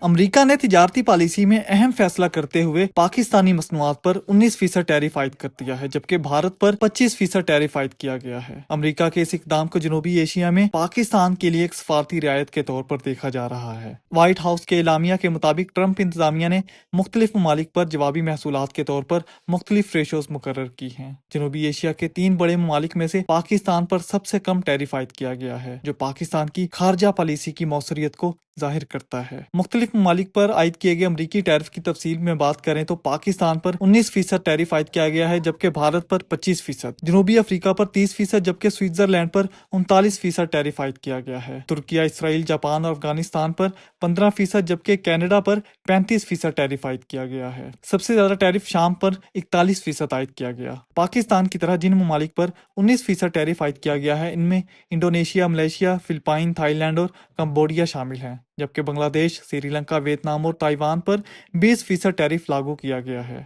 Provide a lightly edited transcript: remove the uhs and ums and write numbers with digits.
امریکہ نے تجارتی پالیسی میں اہم فیصلہ کرتے ہوئے پاکستانی مصنوعات پر 19% ٹیرف عائد کر دیا ہے، جبکہ بھارت پر 25% ٹیرف عائد کیا گیا ہے۔ امریکہ کے اس اقدام کو جنوبی ایشیا میں پاکستان کے لیے ایک سفارتی رعایت کے طور پر دیکھا جا رہا ہے۔ وائٹ ہاؤس کے اعلامیہ کے مطابق ٹرمپ انتظامیہ نے مختلف ممالک پر جوابی محصولات کے طور پر مختلف ریشوز مقرر کی ہیں۔ جنوبی ایشیا کے 3 بڑے ممالک میں سے پاکستان پر سب سے کم ٹیرف عائد کیا گیا ہے، جو پاکستان کی خارجہ پالیسی کی موثریت کو ظاہر کرتا ہے۔ مختلف ممالک پر عائد کیے گئے امریکی ٹیرف کی تفصیل میں بات کریں تو پاکستان پر 19% ٹیرف عائد کیا گیا ہے، جبکہ بھارت پر 25%، جنوبی افریقہ پر 30%، جبکہ سوئٹزرلینڈ پر 39% ٹیرف عائد کیا گیا ہے۔ ترکیہ، اسرائیل، جاپان اور افغانستان پر 15%، جبکہ کینیڈا پر 35% ٹیرف عائد کیا گیا ہے۔ سب سے زیادہ ٹیرف شام پر 41% عائد کیا گیا۔ پاکستان کی طرح جن ممالک پر 19% ٹیرف عائد کیا گیا ہے، ان میں Indonesia, Malaysia, Philippines, Thailand اور کمبوڈیا شامل ہیں، جبکہ بنگلہ دیش، سری لنکا، ویتنام اور تائیوان پر 20% ٹیرف لاگو کیا گیا ہے۔